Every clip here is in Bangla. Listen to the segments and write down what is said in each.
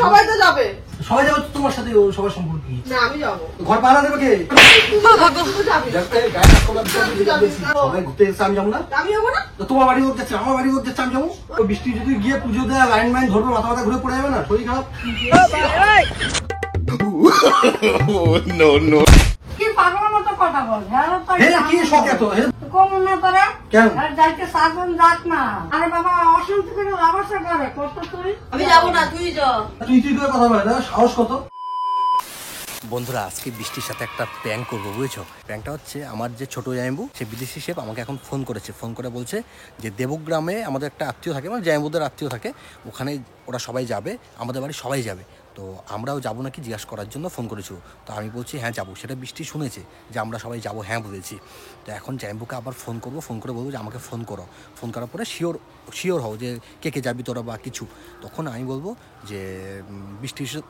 সবাই তো যাবে। সবাই যাবে তোমার সাথে, সবার সম্পর্ক কি? না আমি যাবো। ঘর পাহারা দেবে কে? সবাই ঘুরতে এসে আমি যাবো না? আমি যাবো না। তোমার বাড়ি হোক যাচ্ছে, আমার বাড়ি হোক যাচ্ছে, আমি যাবো। বৃষ্টি যদি গিয়ে পুজো দেয়, লাইন মাইন ধরবে, মাথা মাথা ঘুরে পড়ে যাবে না? শরীর খারাপ। কি পাগলের মতো কথা বল। কি শখ এত? কম না তোরা কেন? যাইতে সাধন যাক না। আরে বাবা অশান্তি করে ব্যবসা করে কত তুই। আমি যাবো না, তুই যা। তুই করে কথা বলে না, সাহস কত? বন্ধুরা, আজকে বৃষ্টির সাথে একটা প্র্যাঙ্ক করবো, বুঝেছো? প্র্যাঙ্কটা হচ্ছে, আমার যে ছোট জামাইবু, সে বিদেশি শেফ, আমাকে এখন ফোন করেছে। ফোন করে বলছে যে দেবগ্রামে আমাদের একটা আত্মীয় থাকে, মানে জামাইবুদের আত্মীয় থাকে, ওখানে ওরা সবাই যাবে, আমাদের বাড়ি সবাই যাবে, তো আমরাও যাবো নাকি জিজ্ঞাসা করার জন্য ফোন করেছো। তো আমি বলছি হ্যাঁ যাবো। সেটা বৃষ্টি শুনেছে যে আমরা সবাই যাবো, হ্যাঁ বলেছি। তো এখন জামাইবুকে আবার ফোন করবো, ফোন করে বলবো যে আমাকে ফোন করো। ফোন করার পরে শিওর হও যে কে কে যাবি তোরা বা কিছু। তখন আমি বলবো যে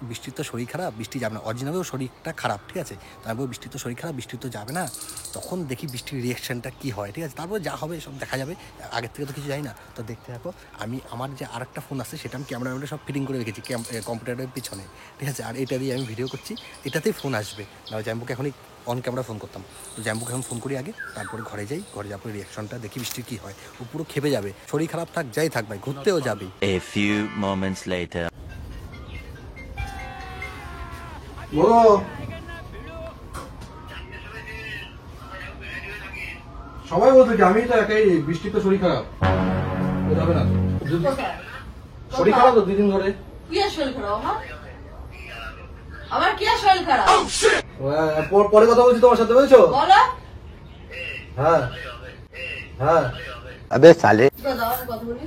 বৃষ্টির তো শরীর খারাপ, বৃষ্টি যাবে না, অরিজিনালেও শরীরটা খারাপ, ঠিক আছে? তো আমি বলবো বৃষ্টির তো শরীর খারাপ, বৃষ্টি তো যাবে না। তখন দেখি বৃষ্টির রিয়াকশানটা কী হয়, ঠিক আছে? তারপর যা হবে সব দেখা যাবে, আগের থেকে তো কিছু যাই না। তো দেখতে থাকো। আমি আমার যে আরেকটা ফোন আছে সেটা আমি ক্যামেরা সব ফিটিং করে রেখেছি কম্পিউটারের পিছনে, ঠিক আছে? আর এটা দিয়ে আমি ভিডিও করছি, এটাতেই ফোন আসবে না। জাম্বুকে এখনই অন ক্যামেরা ফোন করতাম, তো জাম্বুকে এখন ফোন করি আগে, তারপরে ঘরে যাই, ঘরে যাওয়ার পরে রিয়াকশনটা দেখি বৃষ্টির কী হয়। ও পুরো খেপে যাবে, শরীর খারাপ থাক যাই থাক ভাই, ঘুরতেও যাবে। A few moments later. বলো। সবাই বলতো কি আমি তো একাই, বৃষ্টির তো শরীর খারাপ, ও যাবে না। শরীর খারাপ তো 2 দিন ধরে। কি আর শরীর খারাপ আমার? আমার কি আর শরীর খারাপ? পরে কথা বলছি তোমার সাথে, বুঝেছো? বলো। হ্যাঁ হ্যাঁ। আবে সালে, কথা বলি।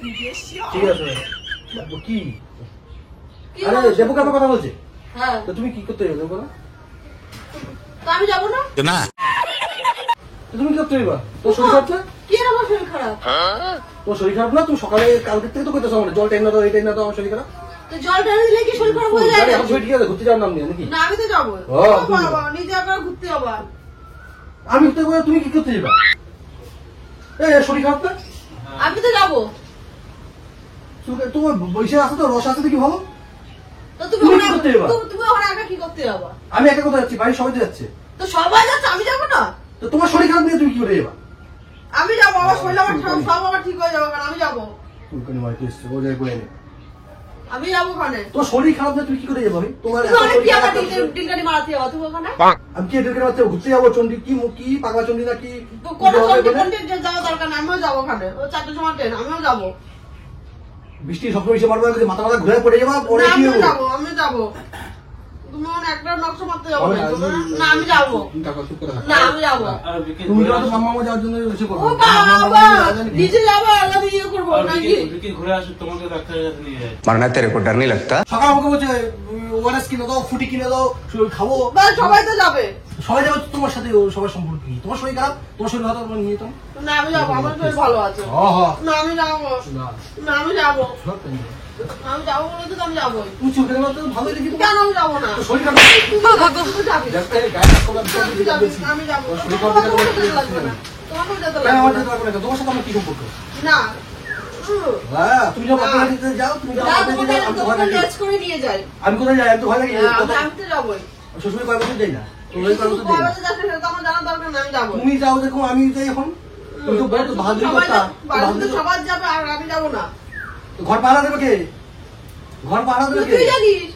ঠিক আছে। কি? আরে দেবুকে আমার কথা বলছে। হ্যাঁ, তো তুমি কি করতে যাবে বলো? তো আমি যাবো না। তুমি কি করতে যাবা? তোর শরীর খারাপ না? কি আর আমার শরীর খারাপ? তোর শরীর খারাপ না? তুমি সকালে কালকে থেকে তো করতেছো আমার জল টাইম না, তো এই টাইম না, তো আমার শরীর খারাপ। তো জল ঢেলে দিলে কি শরীর খারাপ হয়ে যায়? এখন শরীর ঠিক আছে, ঘুরতে যাওয়ার নাম নেই নাকি? না আমি তো যাবো। ও, তুমি বাবা নিজে আবার ঘুরতে যাবো। আমি ঘুরতে যাবো, তুমি কি করতে যাবা? শরীর খারাপ না? আমি তো যাবো। তোমার বৈশে আছে তো, রস আছে দেখি ভালো। তো তুমি তুমি কি করতে যাবা? তুমি ওখানে একা কি করতে যাবা? আমি একা কোথায় যাচ্ছি? বাড়ির সবাই তো যাচ্ছে। তো সবাই যাচ্ছে, আমি যাবো না? তো তোমার শরীর খারাপ নিয়ে তুমি কি করে যাবা? আমি যাবো, আমার শরীর আমার সব আমার ঠিক হয়ে যাবে, কারণ আমি যাবো। আমি যাবো ওখানে। তোমার শরীর খারাপ না, তুমি কি করে যাবো? তোমার ডিলকানি মারাতে যাবো তুমি ওখানে? আমি কি এদেরকে ঘুরতে যাবো? চন্ডী কি পাগলা চন্ডী নাকি? কোনো চন্ডী যাওয়া দরকার না, আমিও যাবো ওখানে। ও 4টার সময় ট্রেন, আমিও যাবো। বৃষ্টি সবসময় এসে মারবে, মাথা মাথা ঘুরে পড়ে যাবো। আমিও যাবো, আমিও যাবো। তুমি একটা নকশা মারতে যাবো না? আমি যাবো না, আমি যাবো। তুমি তো মামা যাওয়ার জন্য এসে করবো। ও বাবা নিজে যাবো, আমি ইয়ে করবো নাকি? ঘুরে আসো, তোমাকে ডাক্তারের কাছে নিয়ে যায়। মারনা তেরে কো ডর নেই লাগতা? সকাল আমাকে বলছে ওয়ারেস কিনে দাও, ফুটি কিনে দাও, খাবো। সবাই তো যাবে। সবাই যাবে তোমার সাথে, সবার সম্পর্ক কি? তোমার শরীর খারাপ, তোমার শরীর ভালো নিয়ে যেতাম। না আমি যাবো, আমার শরীর ভালো আছে। না আমি যাবো না, আমি যাবো। আমি যাবো বলে তো আমি যাবোই। তুমি চলতে গেলে তো ভালোই দেখি। কেন আমি যাবো না? শরীর খারাপ। আমি যাবো। তোমার সাথে আমার কি সম্পর্ক? না তুমি যখন যাও, তুমি করে নিয়ে যাই। আমি কোথায় যাই? আমি তো ভয় লাগে। আমি তো যাবোই। শ্বশুরের কয় বছর যাই না, আমার জানা দরকার না, আমি যাবো। তুমি যাও দেখো, আমি যাই এখন। তুমি তো বড় বাহাদুরি করতা। সবাই যাবে আর আমি যাবো না। ঘর পাহারা দেবে কে? ঘর পাহারা দেবে কে? তুই জানিস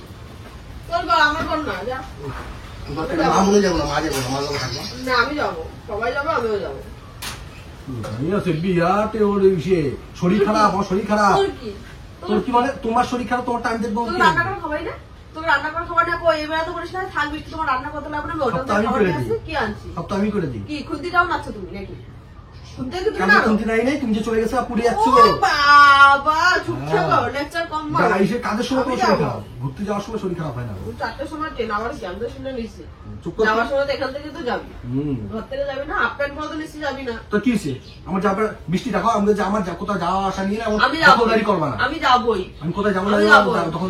তোর ঘর, আমার ঘর না। যা মা বলে যাবো না, মা যাবো না, মা যাবো থাকবো না, আমি যাবো। সবাই যাবে, আমিও যাবো। বিরাট শরীর খারাপ, আমার শরীর খারাপ। তোর কি? তোর কি মানে? তোমার শরীর খারাপ, তোমার টাইম দেখবো। তোর রান্না করে খাবাই না? তোর রান্না করে খাবার না? কই এবার তো করিস না, থাকবি তোমার রান্না করতে লাগবে না। ওটা তো খাবার আছে, কি আনছি? সব তো আমি করে দিই। কি খুন্তিটাও নাচ্ছ তুমি নাকি? খুন্তি কি তুমি কেন না? খুন্তি নাই নাই, তুমি যে চলে গেছে পুড়ে যাচ্ছ। ও বাবা চুপ থাকো, লেকচার কম মারো। এসে কাজের সময় তোমার শরীর খারাপ, ঘুরতে যাওয়ার সময় শরীর খারাপ হয় না? 4টার সময় ট্রেন, আবার জ্যাম তো শুনে নিছি। চুপ কর। যাওয়ার সময় তো এখান থেকে তো যাবি, ঘর থেকে যাবি না? হাফ প্যান্ট পরে তো নিশ্চয়ই যাবি না। তো কি হয়েছে? আমার যাবার বৃষ্টি দেখো, আমাদের আমার কোথাও যাওয়া আসা নিয়ে আমি যাবো, গাড়ি করবা না। আমি যাবোই। আমি কোথায় যাবো না তখন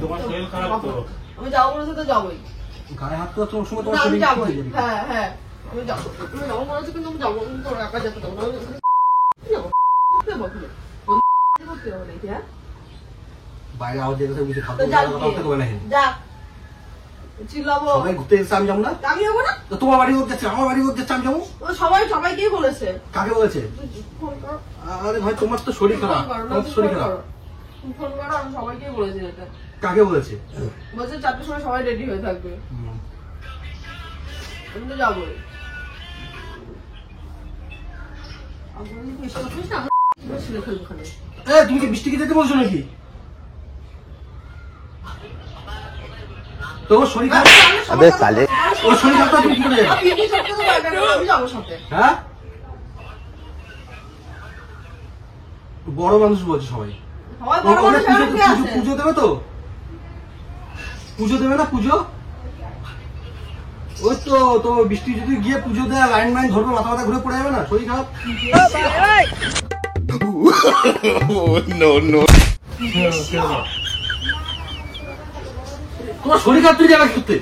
তোমার শরীর খারাপ তো। আমি যাবো বলেছে তো যাবোই। গায়ে হাত তো তোমার সময় তোমার না, আমি শরীর যাবোই। ঠিক হয়ে যাবে। হ্যাঁ হ্যাঁ আমি যাবো। আমি যাবো বলেছে, কিন্তু আমি যাবো। কিন্তু তোর একা যেতে দেবো না। করতে হবে নাকি, হ্যাঁ? বাইরে আওয়াজ যেতে বুঝি খাদ্য তো যা কথা কবে না যা চিল্লাবো সবাই ঘুরতে এসে আমি যাবো না আমি যাবো না তো তোমার বাড়ি যাচ্ছে আমার বাড়ি যাচ্ছে আমি যাবো ও সবাইকেই বলেছে কাকে বলেছে ফোন করো আরে ভাই তোমার তো শরীর খারাপ তোমার তো শরীর খারাপ ফোন করো আমি সবাইকেই বলেছি এটা কাকে বলেছে বলছে 4টার সময় সবাই রেডি হয়ে থাকবে আমি তো যাবোই তুমি কি বৃষ্টিকে যেতে বলছো নাকি তোমার শরীর খারাপ ওর শরীর খারাপ তুমি কি করে যাবে আমি যাবো সাথে হ্যাঁ বড় মানুষ বলছে সবাই সবাই বড় মানুষ আর কে আছে পুজো দেবে তো পুজো দেবে না পুজো ওই তো তোমার বৃষ্টি যদি গিয়ে পুজো দেয় লাইন মাইন ধরবে মাথা মাথা ঘুরে পড়ে যাবে না শরীর খারাপ তোমার শরীর খারাপ তুই যাবে করতে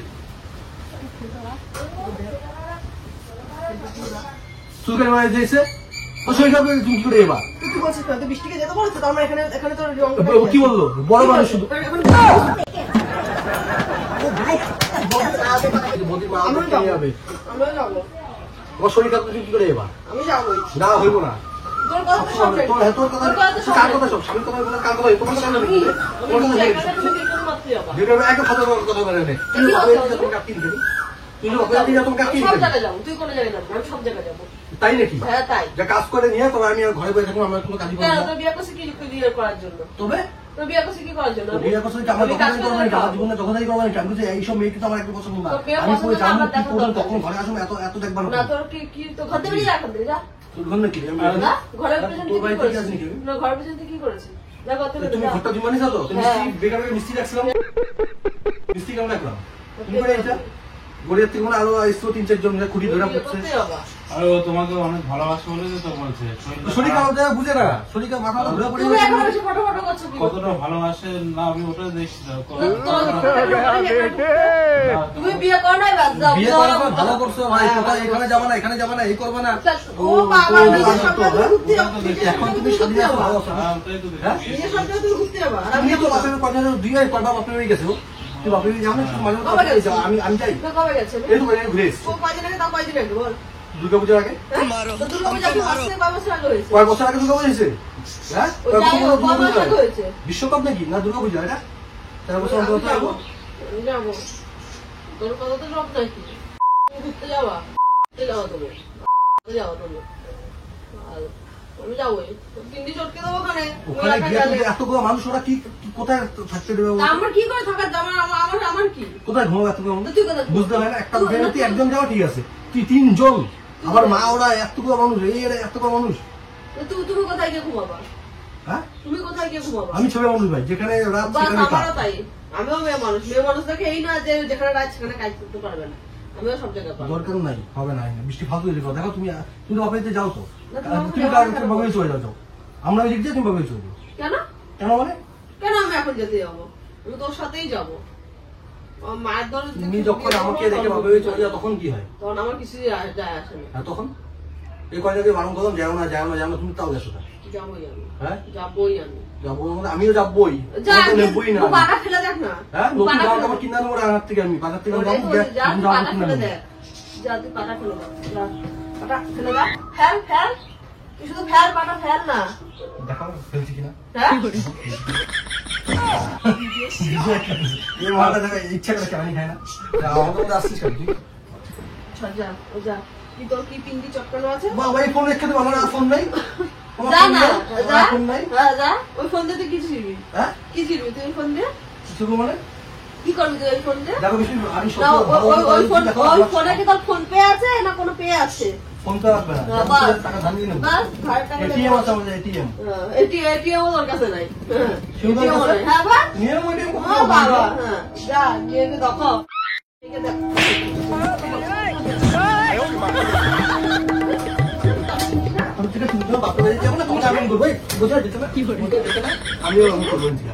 সুলকানি মায়ের দিয়েছে ও শরীর খারাপ তুমি কি করে এবার তুই বলছিস না তুই বৃষ্টিকে যেতে বলছিস তো আমরা এখানে তো রং কি বললো বড় মানুষ শুধু আমিও যাবো তোমার শরীর খারাপ তুমি কি করে এবার আমি যাবোই না হইব না তোর কথা তো সব ready। তোর কথা কার কথা সব স্বামীর কথা বলে কার কথা তোমার কথা না তোমার কথা আমি বিকেল মাত্র যাবো যেটা একদম কথা বলে নেই তুমি তুমি কাকি দিবি তুমি অপরাধী যা তুমি কাকি সব দিবি জায়গায় যাবো তুই কোন জায়গায় যাবি আমি সব জায়গায় যাবো তাই নাকি হ্যাঁ তাই যা কাজ করে নিয়ে তবে আমি আর ঘরে বসে থাকবো আমার কোনো কাজ করব কেন না তোর বিয়ে করছিস কি বিয়ে করার জন্য তবে তোর বিয়ে করছিস কি করার জন্য তো বিয়ে করতে আমার আমি দখল কাজ করব না করতে আমার জীবনে দখল করব না আমি বলছি এই সব মেয়েকে তো আমার একটু পছন্দ না তোর মেয়ে আমি পছন্দ কই না, জানি আমার কি দেখা করব দরকার তখন ঘরে আসুন এত দেখবার না না তোর কি তো ঘর থেকে বেরিয়ে রাখ যা তোর ঘর নাকি না ঘরের পেছনে তোর কি বাড়িতে কি করেছিস আছে নাকি না ঘরের পেছনে কি করেছিস যা ঘর থেকে তুমি যা। ঘরটা জমা নিছো তো তুমি হ্যাঁ। বেকার মিস্ত্রি রাখছিলাম মিস্ত্রি কেমন রাখলাম তুমি করে এটা গড়িয়ার থেকে মনে আরো আসতো 3-4 জন খুঁটি ধরে বিয়ে পড়ছে করতে যাবা আর ও তোমাকে অনেক ভালোবাসে বলে তো বলছে শরীর খারাপ দেয় বুঝে না শরীর খারাপ মাথা ঘুরে পড়ে তুমি এখন এসে ফটো ফটো করছো কি কতটা ভালোবাসে না আমি ওটা দেখছি তো। তুমি বিয়ে করো নাই বাদ দাও বিয়ে করার পর ভালো করছো ভাই কোথায় এখানে যাবা না এখানে যাবা না এই করবা না ও বাবা নিজের সবটা ঘুরতে যাবো এখন তুমি স্বাধীন আছো ভালো আছো হ্যাঁ, ওটাই তো দেখছি। হ্যাঁ নিজের সবটা তুমি ঘুরতে যাবা আর আমি তুমি তো বাপের কথা দুই ভাই পারবা বাপের হয়ে গেছো তুই বাপের যাও না তুই মাঝে মাঝে যাও আমি যাই কবে গেছে এই তো ঘুরে এসছি ও কয়দিন আগে তাও কয়দিন আগে বল দুর্গা পূজার আগে তো দুর্গা পূজা কি মাসে কয় বছর আগে হয়েছে কয় বছর আগে দুর্গা পূজা হয়েছে হ্যাঁ ওই যাই হোক, কয় বছর আগে হয়েছে বিশ্বকাপ নাকি না দুর্গা পূজা এটা 4 বছর আমি অন্তর যাবো আমি যাবো তোর কথা তো সব নাকি তুমি ঘুরতে যাবা ঘুরতে যাও তুমি ঘুরতে যাও তুমি আর আমি যাবোই তিনটি চটকে দেবো ওখানে ওখানে গিয়ে তুমি এতগুলো মানুষ ওরা কি কোথায় থাকতে দেবে তা আমার কি করে থাকার জামা আমার কি কোথায় ঘুমাবে এতগুলো মানুষ? তো তুই কোথায় বুঝতে হয় না একটা ফ্যামিলিতে একজন যাওয়া ঠিক আছে তুই 3 জন আবার মা ওরা এতগুলো মানুষ এই এরা এতগুলো মানুষ তুমি কোথায় গিয়ে ঘুমাবা হ্যাঁ তুমি কোথায় গিয়ে ঘুমাবা আমি ছেলে মানুষ ভাই যেখানে রাত বাস সেখানে কাজ আমারও তাই আমিও মেয়ে মানুষ দেখে এই না যে যেখানে রাত সেখানে কাজ করতে পারবে না আমিও সব জায়গায় পারবো দরকার নাই হবে না বৃষ্টি ফালতু হয়ে যাবে দেখো তুমি তুমি অফিসে যাও তো না, তুমি তুমি যাও না। বাবুই চলে যাও আমরা ওই দিক দিয়ে তুমি বাবুই চলে যাও কেন কেন মানে কেন আমি এখন যেতে যাবো আমি তোর সাথেই যাবো আমার মায়ের দল তুমি যখন আমাকে দেখে বাবুই চলে যাও তখন কি হয় তখন আমার কিছু যায় আসে না আর তখন এই কয়টা দিয়ে বারণ করলাম যাও না যাও না যাও না তুমি তাও গেছো না যাবোই আমি হ্যাঁ যাবোই আমি যাবো মানে আমিও যাবোই যা তোমাকে নেবই না তুই পাটা ফেলে দেখ না হ্যাঁ তুই নতুন পাটা জামা ফেলে কাপড় কিনে নেবো রানার থেকে আমি বাজার থেকে দেখ। যাবো যা তুই জামা পাটা কিনে ফেলে নেবো দেখ যা তুই পাটা ফেলে দেখ যা পাটা ফেলে দেখ ফেল ফেল তুই শুধু ফেল পাটা ফেল না দেখাও ফেলছি কিনা হ্যাঁ এই মালটা দেখা ইচ্ছা করে কেমন খায় না আমাদের মধ্যে আসছিস কেন তুই চল যা ও যা কি তোর কি পিঙ্কি চটকানো আছে বাবা এই ফোন রেখে দেবো আমার আর ফোন নাই আমার যা ফোন না নাই, যা আমার ফোন নাই হ্যাঁ যা ওই ফোন দিয়ে তুই কি ছিড়বি হ্যাঁ কি ছিড়বি তুই ওই ফোন দিয়ে কিছু মানে কি করবি তুই ওই ফোন দিয়ে দেখো বেশি আমি না সত্যি ভালো ওই ফোন দেখো ওই ফোনে কি তোর ফোন পে আছে না কোনো পে আছে ফোন তো রাখবে না হ্যাঁ, বাস। টাকা ধানিয়ে নেবো বাস ঘরের টাকা এটিএম আছে আমাদের এটিএম এটিএম ওর কাছে নাই সুন্দর ATM আছে? নাই। হ্যাঁ বাস নিয়ে নেবো এটিএম ও বাবা হ্যাঁ যা গিয়ে দেখো ঠিক আছে আমি থেকে তুমি তো বাপের বাড়ি যাবো না তোমাকে আমি করবো বোঝা যেতে না আমিও আমি করবো না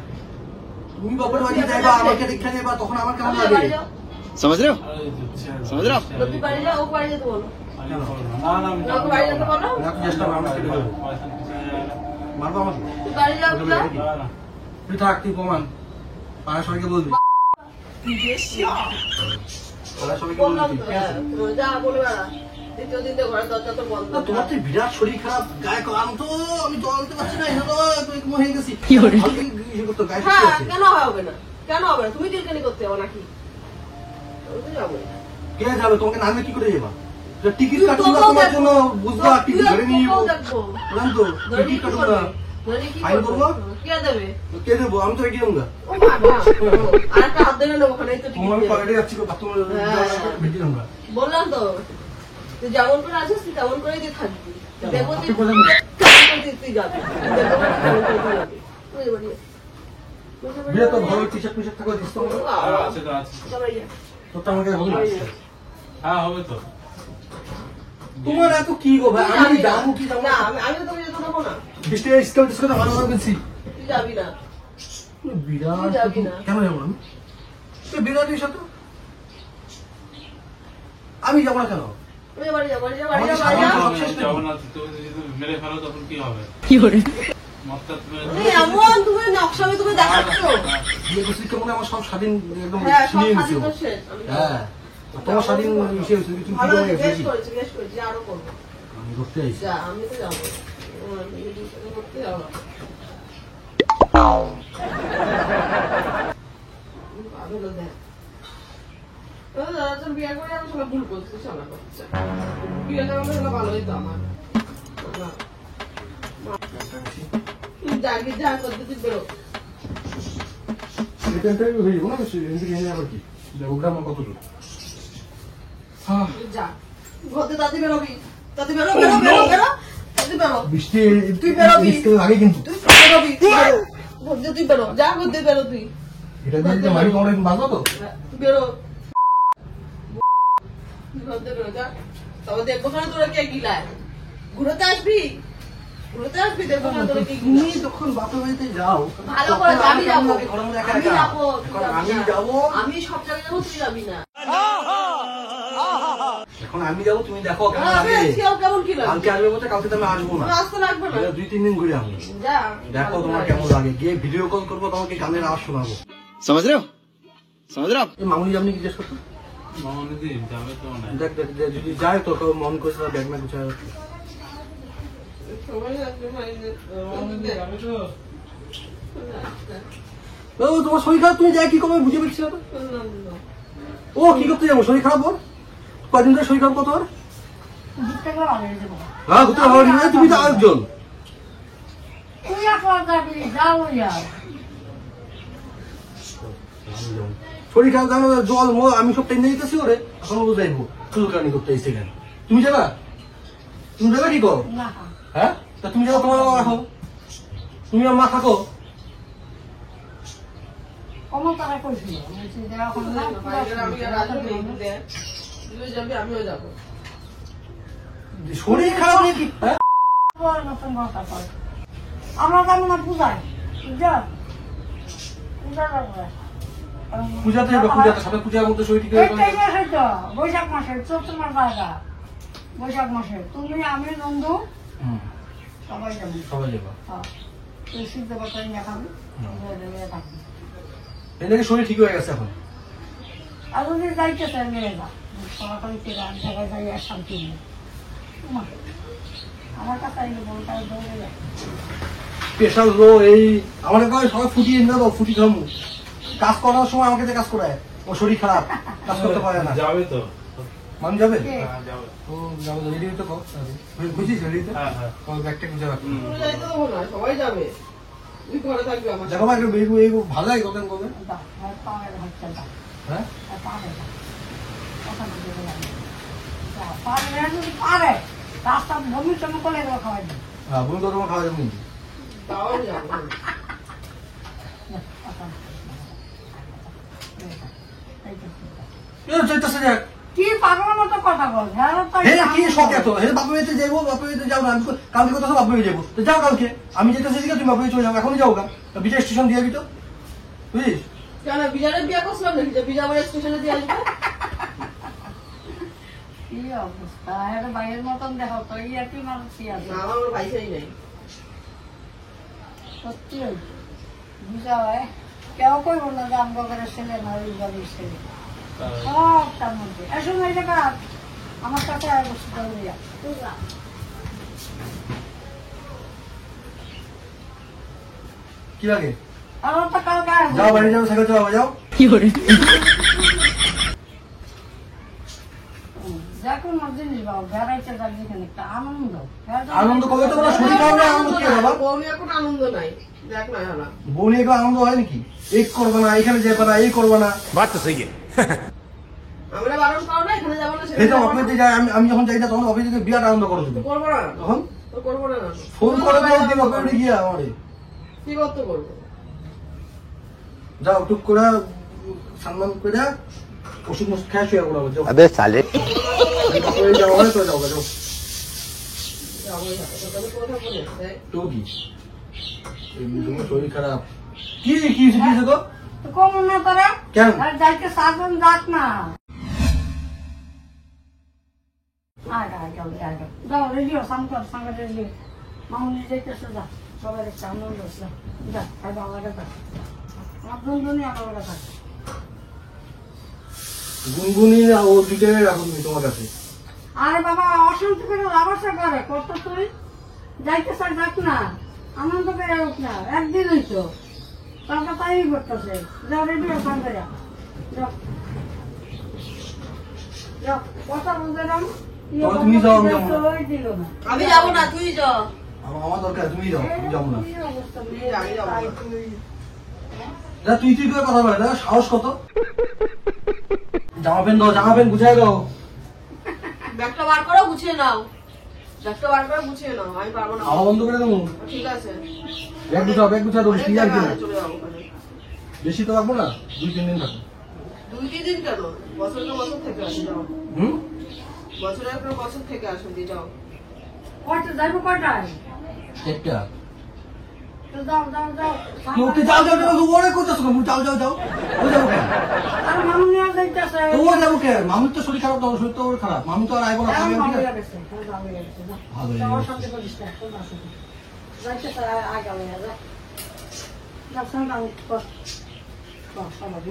তুমি বাপের বাড়ি যাইবা আমাকে দেখে যাইবা তখন আমার কেমন লাগে समझ रहे हो समझ रहे हो তুই বাড়ি যা ও বাড়ি যেতে বলো না না আমি ওকে বাড়ি যেতে বলো না তুই চেষ্টা কর আমাকে কেটে দেবো পয়সা কিছু মারবো আমাকে তুই বাড়ি যাও যা না না তুই থাক, তুই প্রমাণ পাড়ার সবাইকে বলবি, পাড়ার সবাইকে বললাম বলবি, তো, ঠিক আছে? যা বলে বেড়া। দ্বিতীয় দিন তো ঘরের দরজা তো বন্ধ। না, তোমার তো বিরাট শরীর খারাপ, গায়ে আমি চলতে পারছি না, এরকম হয়ে গেছি। ভালো থেকে ইয়ে করতো, গায়ে হ্যাঁ, শক্তি আছে। কেন হবে না? কেন হবে না? তুমি টিলকানি করতে হবে নাকি? আমি তো যাবো না। কে যাবে? তোমাকে নামে কি করে যাবা? টিকিট তুই কাটুন না তোকেও তোমার দেখবো। জন্য, বুঝবা? টিকিট ধরে নিয়ে তোকেও দেখবো। বললাম তো, ধরে টিকিট কি কাটুন করবে? না। ধরে কি ফাইন করবে? করবো? কে দেবে? কে দেবো? আমি তো এটিএম গা। ও বাবা, আরেকটা হাত ধরে নেবো, ওখানেই তো টিকিট আমি দেবে। পকেটে যাচ্ছি, বাথরুমে এটিএম গা। বললাম তো, তুই যেমন করে আছিস তুই তেমন করেই তুই থাকবি। দেখবো তুই আপনি বলেন না। কেমন করে তুই যাবি। দেখবো তুই কেমন করে তুই যাবি। বুঝতে পারিস? বিয়ে তো ভালো টি-শার্ট ফিশার্ট থাকলে দিস তো আমাকে। আছে তো আছে। সবাই যা। তোরটা আমাকে হবে না। হ্যাঁ হবে তো। তোমার এত কি গো ভাই? আমি যাবো কি যাবো না, না? আমি তো তোকে যেতে দেবো না। বৃষ্টি স্কেল ডিসকাউন্ট ভালো হবে বেশি। তুই যাবি না। বিরাট তুই যাবি না। কেন যাবো না আমি? তো বিরাট এর সাথে আমি যাবো না কেন? ওই বাড়ি যা, বাড়ি যা, বাড়ি যা, আমাকে বাড়ি যা। সামনে- আমি যাবো না, তুমি যদি মেরে ফেলো তখন কি হবে? মদটা তুমি এই এমন তুমি নকশামি তুমি দেখাচ্ছ। বিয়ে করছি কেমন আমার সব স্বাধীন একদম হ্যাঁ, সব ছিনিয়ে স্বাধীন নিয়েছে ও। তো শেষ। আমি যাবো। হ্যাঁ, তোমার স্বাধীন ইসে হয়েছে, তুমি কি ভালো করে হয়েছে, বেশ গেছি? করেছি, বেশ করেছি, আরো করবো। আমি করতে চাইছি। যা, আমি তো যাবো। আমি এই জিনিসটা করতে যাবো। পাগল ও দেখ। ও দাদা, তোর বিয়ে করে আমি সবাই ভুল করছি, শালা বাচ্চা। বিয়েটা করলে তাহলে ভালো হইতো আমার। না। তুই যা, গিয়ে যা করতে তুই বেরো। এখানটাই হয়ে যাবো না, এখানে আবার কি? দেবগ্রাম কত দূর? হ্যাঁ, তুই যা। ঘরতে তাড়াতাড়ি বেরোবি। তাড়াতাড়ি বেরো, বেরো, বেরো, বেরো। তাড়াতাড়ি বেরো। বৃষ্টি তুই বেরোবি। স্কেল আগে কিন্তু তুই বেরোবি, তুই বেরো। ঘরতে তুই বেরো। যা, ঘরতে বেরো তুই। এটা দিয়ে যে মারি তোমার বাঁধবো তো? তুই বেরো। ঘরতে বেরো, যা। তবে দেখবো না তোরা কে গিলায়। ঘুরতে আসবি? ঘুরতে আসবি, দেখবো না তোরা কে তুমি গিলায়। যখন বাপের বাড়িতে যাও ভালো করে তখন আমি যাবো। আমাকে ঘরের মধ্যে একা আমি একা। যাবো, তুই এখন যাবি আমি না। যাবো, আমি সব জায়গায় যাবো, তুই যাবি না। এখন আমি যাবো, তুমি দেখো কেমন আমি লাগে। আজকে ওর কেমন কি কালকে লাগবে? আসবে বলতে কালকে তো আমি আসবো না। তোর আসতে লাগবে না। 2-3 দিন ঘুরে আমি যা। দেখো তোমার কেমন লাগে, গিয়ে ভিডিও কল করবো, তোমাকে গানের আওয়াজ শোনাবো। समझ रहे हो समझ रहे हो आप এই মামুনি আপনি কি জিজ্ঞেস করতো? মামনি যাবে তো না। দেখ দেখ দেখ, যদি যায় তো কেউ মন করেছিল ব্যাগ ম্যাগ গুছায়। সবাই আসবে, ভাই। মামনি যাবে তো। ও তোমার শরীর খারাপ, তুমি যাই কি করবে বুঝে পেরেছি না তো? ও কি করতে যাবো? শরীর খারাপ ওর? কয়দিন ধরে শরীর খারাপ কত ওর? ঘুরতে গেলাম এই যে বাবা। হ্যাঁ ঘুরতে হবে না, তুমি তো আরেকজন। তুই একবার যাবি, যাও যাও। শরীর খারাপ জানো, জল মল আমি সব টেনে দিতেছি ওরে, এখন ও যাইবো চুলকানি করতে এসে গেল। তুমি যাবা? তুমি যাবে কি করো? না, হ্যাঁ, তা তুমি যাবো, তোমার মা রাখো, তুমি আমার মা থাকো। কমন তারা কইছিল। বলছি যে এখন না, পুরা আমি আর আসবো না, দেখ। তুইও যাবি, আমিও যাবো। শরীর খারাপ নিয়ে কি? হ্যাঁ, পুরা নতুন কথা কয়। আমরা যাবো না পূজায়। পূজা? পূজা যাবো না। পূজাতে যাবে, পূজাতে সবাই পূজার মধ্যে শরীর ঠিক হয়ে এই গেলে- মাসে তো, বৈশাখ মাসে, চৈত্র মাস জায়গা। বৈশাখ মাসে তুমি আমি নন্দু হুম, সবাই যাবো। সবাই যাবা। হ্যাঁ। তুই সিদ্ধ কথা নিয়ে খাবি, থাকবি। এই নাকি শরীর ঠিক হয়ে গেছে এখন। আর যদি যাইতেছে মেয়ে যা, সরাসরি থেকে এক জায়গায় যাই আর শান্তি নেই। তোমার আমার কাছে আইলে বলতে দৌড়ে যায়। স্পেশাল রো এই আমাদের কাছে সবাই ফুটিয়ে না দাও, ফুটি খামু। কাজ করার সময় আমাকে দিয়ে কাজ করায়, ও শরীর খারাপ, কাজ করতে পারে না। যাবে তো। মান যাবে? কে? হ্যাঁ যাবে। ও যাবে, রেডি হতে কো। বুঝিস রেডি তো? হ্যাঁ হ্যাঁ। তোমার ব্যাগটা গুজা রাখো। তুই যাইতে দেবো না, সবাই যাবে। তুই ঘরে থাকবি আমার দেখো ভাই, এই ভালো লাগে কখন কবে? দাও, আর পাড়ের হচ্ছে দাও, হ্যাঁ, আর পাড়ে দাও। কথা বুঝে গেলাম। যা, পাড়ে যদি পারে, রাস্তা বমি চমক করে দেবো খাওয়াই দিই। বমি তো তোমার খাওয়া যাবে নাকি? তাও যাবো। চৈতাছে যাক। কি পাগলের মতো কথা বল? হ্যাঁ, তাই হে কি শখ এত? হে বাপের বাড়িতে যাইবো, বাপের বাড়িতে যাও না, আমি কালকে কথা বাপের বাড়ি যাবো, তো যাও কালকে। আমি যেতেছি ঠিক আছে, তুমি বাপের বাড়ি চলে যাও, এখনই যাও গা। বিজয় স্টেশন দিয়ে যাবি তো, বুঝিস? কেন বিজারের বিয়ে করছিলাম নাকি? যে বিজা আমার স্টেশনে দিয়ে আসবে? কি অবস্থা? এটা বাইরের মতন দেখো তো, ইয়াটি মানুষ কি আছে? না, আমার পয়সাই নেই। সত্যি বুঝা হয় কেউ কইব না যে আমার ঘরের ছেলে না ওই বাড়ির ছেলে সব তার মধ্যে এসব এই জায়গা আমার কাছে আর বসে দিয়া বুঝলাম কি লাগে? আমার তো কালকে যাও বাড়ি যাও, সাইকেল চালাও, যাও। দেখো না জিনিস বাবু বেড়াইতে যাক যেখানে একটা আনন্দ আনন্দ করবে তো, শরীর খারাপ না, আনন্দ কি বাবা? বউনি এখন আনন্দ নাই, দেখ না হলো বউ নিয়ে কোনো আনন্দ হয় নাকি? এই করবে না, এখানে যাবে না, এই করবে না। আমরা বারণ করো না, এখানে যাবো না, এই সেখানে তো যাবো না। অফিসে যাই, আমি যখন যাই না তখন অফিসে গিয়ে বিরাট আনন্দ করো তুমি। করবো না, তখন তো করবো না। ফোন করে দাও, দিন অফিসে গিয়ে আমারে কি করতে করবো? যাও টুক করে সম্মান করে ওষুধ মশুদ খেয়ে শুয়ে পড়াবো। যাও अबे साले তারপরে যাও, হয় তো যাও, যাও। যাবোই না, তোকে কথা বলেছে। তো কি এমনি তোমার শরীর খারাপ? কি কি শিখিয়েছে তো? তো কমন না তারা কেন? আর যাইতে সাজন যাক না যাও রেডিও সামকার সঙ্গে রেডিও মামুনি যাইতেছে যা সবাই দেখছে আনন্দ হচ্ছে যা আর বাবাটা যা আমার দুজনই আমার কাছে গুনগুনি না ও দুইটাই রাখো তুমি তোমার কাছে। আরে বাবা অশান্তি করে লাভাসা করে কত তুই যাইতে চাই যাক না আনন্দ করে হোক না একদিন হইতো তার তাই করতেছে যাও রেডিও সামনে যা যাও যাও কথা বলতে যাও তুমি যাও, আমি যাবো না। দিল না আমি যাবো না, তুই যা। আমার দরকার, তুমি যাও, তুমি যাবো না। এই অবস্থা নিয়ে আমি যাবো না। যা তুই তুই করে কথা বলে, না সাহস কত? জামা প্যান্ট দাও, জামা প্যান্ট গুছাই দাও। ব্যাগটা বার করো, গুছিয়ে নাও। ব্যাগটা বার করে গুছিয়ে নাও, আমি পারবো না। খাওয়া বন্ধ করে দেবো। ঠিক আছে, ব্যাগ গুছাও, ব্যাগ গুছাও, অনেক কি আর কি জায়গা চলে যাবো ওখানে। বেশি তো রাখবো না, 2-3 দিন থাকো। 2-3 দিন কেন? বছরের বছর থেকে আসি, যাও। হুম বছরের পর বছর থেকে আসো, দিয়ে যাও। কয়টা যাইবো কয়টায় একটা তো যাও যাও যাও লোকে যাও যাও যাও, ওরে করতেছো কেন? যাও যাও যাও, ও যাবো কেন? আর মামু নিয়ে যাইতেছে তো ও যাবো কেন? মামুর তো শরীর খারাপ, তোমার শরীর তো ওর খারাপ। মামু তো আর আইবো না, আমি ঠিক আছে? ভালোই গেছে।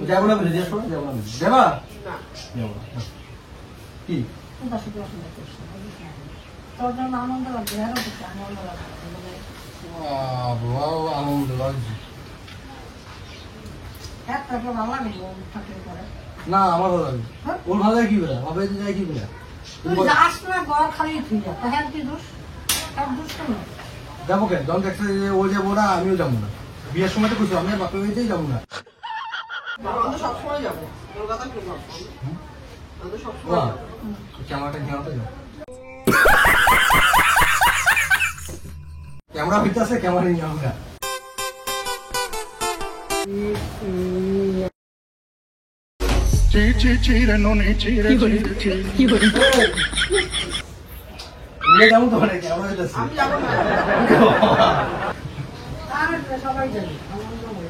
যাবো না, জিজ্ঞেস করো, যাবো না। যাবা? না, যাবো না। কি? তোর জন্য আনন্দ লাগছে আনন্দ লাগছে বাহ, আনন্দ লাগছে। একটা তো ভালো লাগে থাকলে পরে না, আমার ভালো লাগে। ওর ভালো লাগে কি করে? আমার বাড়িতে যাই কি করে? তুই যাস না ঘর খালি তুই যা তো হ্যাঁ কি দোষ হ্যাঁ দোষ কেন যাবো কেন? যখন দেখছে যে ও যাবো না, আমিও যাবো না। বিয়ের সময় তো খুশি, আমি আর বাপের বাড়িতেই যাবো না। আমরা তো সবসময় যাবো, তোর কথা কি ভাববো? আমরা তো সবসময় বাহ, যাবো। ক্যামেরাটা ঘেরাতে যাও। ক্যামেরা ভিতরে আছে, ক্যামেরা নিয়ে আমরা যেমন তোমার ক্যামেরা ভিতরে আছে। আমি যাবো না। আর সবাই যাবে আনন্দ হয়ে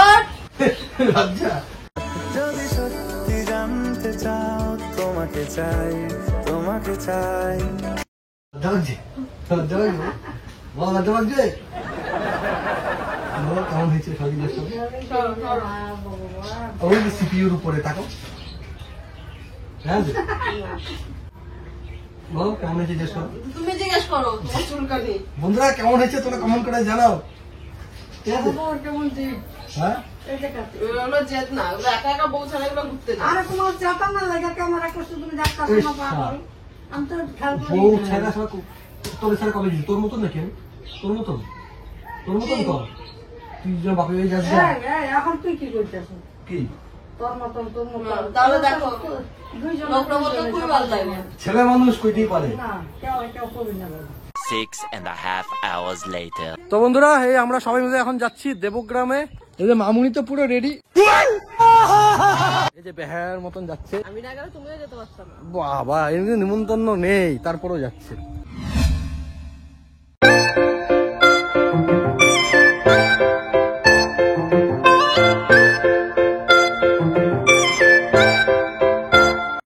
ওঠ! লজ্জা। যদি সত্যি জানতে চাও তোমাকে চাই তোমাকে চাই লজ্জা লাগছে? লজ্জা লাগছে? বল, লজ্জা লাগছে? বল, কেমন হয়েছে সবই দেখছো? ওই যে সিপিইউর উপরে তাকো। হ্যাঁ যে? বল, কেমন হয়েছে দেখছো? তুমি জিজ্ঞেস করো, তোমার চুলকানি। বন্ধুরা কেমন হয়েছে তোমরা কমেন্ট করে জানাও। ঠিক আছে? কেমন দিন হ্যাঁ? এটা কাটে এগুলো জেদ না, এগুলো একা একা বউ ছাড়া এগুলো ঘুরতে যায়। আরে তোমার চাপা না লাগে ক্যামেরা করছো তুমি ডাক্তার ইস, না পাবো আমি তো খেয়াল করি বউ ছেড়া ছাড়া তোর ছাড়া কবে দিবি? তোর মতন নাকি আমি? তোর মতন তো। তুই যে বাপের বাড়ি যাস না। এখন তুই কি করতেছ কি? তোর মতন তাহলে দেখো, দুইজন লোকটা মতো খুবই ভালো লাগে। ছেলে মানুষ কইতেই পারে। না কেউ করবি না বাবা 6.5 hours later. তো বন্ধুরা, এই আমরা সবাই মিলে এখন যাচ্ছি দেবগ্রামে। এই যে মামুনি তো পুরো রেডি, এই যে বেহার মতন যাচ্ছে। আমি না গেলে তুমিও যেতে পারছো না। বাবা, এর নিমন্ত্রণ নেই, তারপরেও যাচ্ছে।